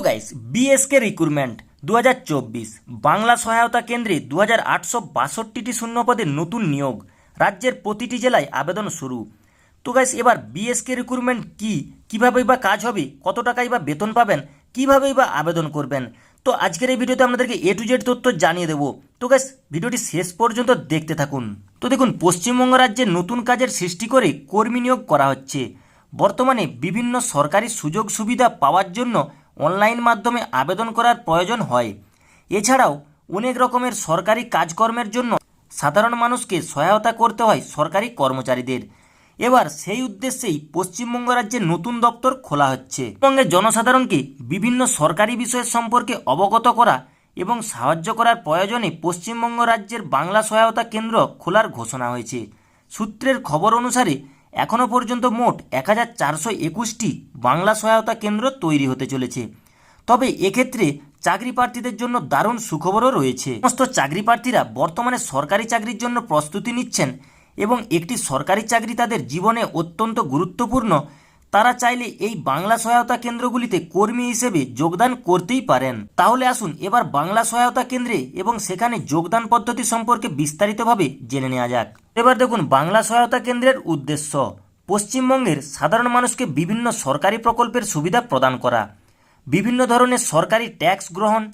Guys, BSK recruitment 2024 Bangla সহায়তা কেন্দ্রে 2862টি শূন্যপদের নতুন নিয়োগ। রাজ্যের প্রতিটি জেলায় আবেদন শুরু। তো গাইস, এবার বিএসকে রিক্রুটমেন্ট কিভাবেই বা কাজ হবে, কত টাকাই বা বেতন পাবেন, কিভাবেই বা আবেদন করবেন, তো আজকের এই ভিডিওতে আপনাদেরকে এ টু জেড তথ্য জানিয়ে দেবো। তো গাইস, ভিডিওটি শেষ পর্যন্ত দেখতে থাকুন। তো দেখুন, পশ্চিমবঙ্গ রাজ্যে নতুন কাজের সৃষ্টি করে কর্মী নিয়োগ করা হচ্ছে। বর্তমানে বিভিন্ন সরকারি সুযোগ সুবিধা পাওয়ার জন্য অনলাইন মাধ্যমে আবেদন করার প্রয়োজন হয়। এছাড়াও অনেক রকমের সরকারি কাজকর্মের জন্য সাধারণ মানুষকে সহায়তা করতে হয় সরকারি কর্মচারীদের। এবার সেই উদ্দেশ্যেই পশ্চিমবঙ্গ রাজ্যে নতুন দপ্তর খোলা হচ্ছে। পশ্চিমবঙ্গের জনসাধারণকে বিভিন্ন সরকারি বিষয়ের সম্পর্কে অবগত করা এবং সাহায্য করার প্রয়োজনে পশ্চিমবঙ্গ রাজ্যের বাংলা সহায়তা কেন্দ্র খোলার ঘোষণা হয়েছে। সূত্রের খবর অনুসারে এখনও পর্যন্ত মোট 1421টি বাংলা সহায়তা কেন্দ্র তৈরি হতে চলেছে। তবে এক্ষেত্রে চাকরি প্রার্থীদের জন্য দারুণ সুখবরও রয়েছে। সমস্ত চাকরি প্রার্থীরা বর্তমানে সরকারি চাকরির জন্য প্রস্তুতি নিচ্ছেন এবং একটি সরকারি চাকরি তাদের জীবনে অত্যন্ত গুরুত্বপূর্ণ। তারা চাইলে এই বাংলা সহায়তা কেন্দ্রগুলিতে কর্মী হিসেবে যোগদান করতেই পারেন। তাহলে আসুন এবার বাংলা সহায়তা কেন্দ্রে এবং সেখানে যোগদান পদ্ধতি সম্পর্কে বিস্তারিতভাবে জেনে নেওয়া যাক। এবার দেখুন, বাংলা সহায়তা কেন্দ্রের উদ্দেশ্য পশ্চিমবঙ্গের সাধারণ মানুষকে বিভিন্ন সরকারি প্রকল্পের সুবিধা প্রদান করা, বিভিন্ন ধরনের সরকারি ট্যাক্স গ্রহণ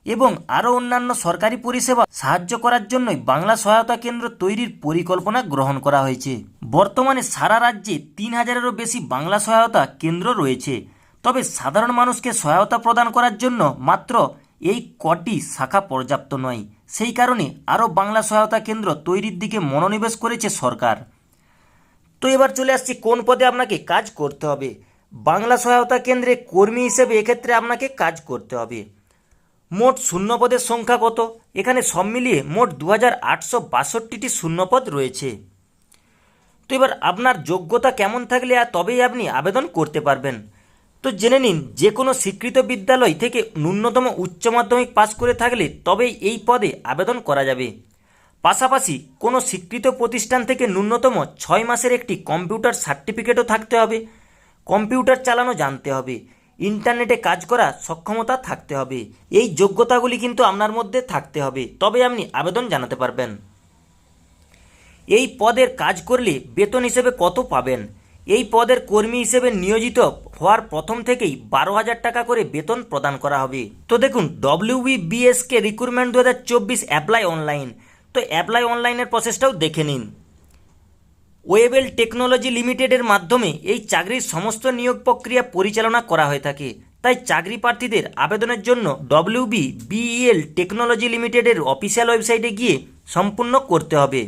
এবং আরও অন্যান্য সরকারি পরিষেবা সাহায্য করার জন্যই বাংলা সহায়তা কেন্দ্র তৈরির পরিকল্পনা গ্রহণ করা হয়েছে। বর্তমানে সারা রাজ্যে 3000-এরও বেশি বাংলা সহায়তা কেন্দ্র রয়েছে। তবে সাধারণ মানুষকে সহায়তা প্রদান করার জন্য মাত্র এই কটি শাখা পর্যাপ্ত নয়। সেই কারণে আরও বাংলা সহায়তা কেন্দ্র তৈরির দিকে মনোনিবেশ করেছে সরকার। তো এবার চলে আসছি কোন পদে আপনাকে কাজ করতে হবে। বাংলা সহায়তা কেন্দ্রে কর্মী হিসেবে এক্ষেত্রে আপনাকে কাজ করতে হবে। মোট শূন্যপদের সংখ্যা কত? এখানে সব মিলিয়ে মোট 2862টি শূন্যপদ রয়েছে। তো এবার আপনার যোগ্যতা কেমন থাকলে তবেই আপনি আবেদন করতে পারবেন। তো জেনে নিন, যে কোনো স্বীকৃত বিদ্যালয় থেকে ন্যূনতম উচ্চ মাধ্যমিক পাস করে থাকলে তবেই এই পদে আবেদন করা যাবে। পাশাপাশি কোনো স্বীকৃত প্রতিষ্ঠান থেকে ন্যূনতম 6 মাসের একটি কম্পিউটার সার্টিফিকেটও থাকতে হবে। কম্পিউটার চালানো জানতে হবে, ইন্টারনেটে কাজ করা সক্ষমতা থাকতে হবে। এই যোগ্যতাগুলি কিন্তু আপনার মধ্যে থাকতে হবে, তবে আপনি আবেদন জানাতে পারবেন। এই পদের কাজ করলে বেতন হিসেবে কত পাবেন? এই পদের কর্মী হিসেবে নিয়োজিত হওয়ার প্রথম থেকেই 12,000 টাকা করে বেতন প্রদান করা হবে। তো দেখুন, WBBSK রিক্রুটমেন্ট 2024 অ্যাপ্লাই অনলাইন। তো অ্যাপ্লাই অনলাইনের প্রসেসটাও দেখে নিন। ওয়েবেল টেকনোলজি লিমিটেডের মাধ্যমে এই চাকরির সমস্ত নিয়োগ প্রক্রিয়া পরিচালনা করা হয়ে থাকে। তাই চাকরি প্রার্থীদের আবেদনের জন্য WBBEL টেকনোলজি লিমিটেডের অফিসিয়াল ওয়েবসাইটে গিয়ে সম্পূর্ণ করতে হবে।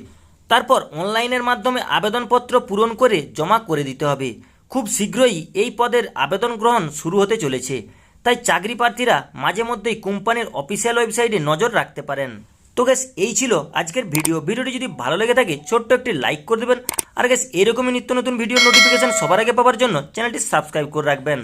তারপর অনলাইনের মাধ্যমে আবেদনপত্র পূরণ করে জমা করে দিতে হবে। খুব শীঘ্রই এই পদের আবেদন গ্রহণ শুরু হতে চলেছে। তাই চাকরি প্রার্থীরা মাঝে মধ্যেই কোম্পানির অফিসিয়াল ওয়েবসাইটে নজর রাখতে পারেন। তো গ্যাস, এই ছিল আজকের ভিডিওটি যদি ভালো লেগে থাকে ছোট্ট একটি লাইক করে দেবেন। আর গ্যাস, এরকমই নিত্য নতুন ভিডিও নোটিফিকেশন সবার আগে পাওয়ার জন্য চ্যানেলটি সাবস্ক্রাইব করে রাখবেন।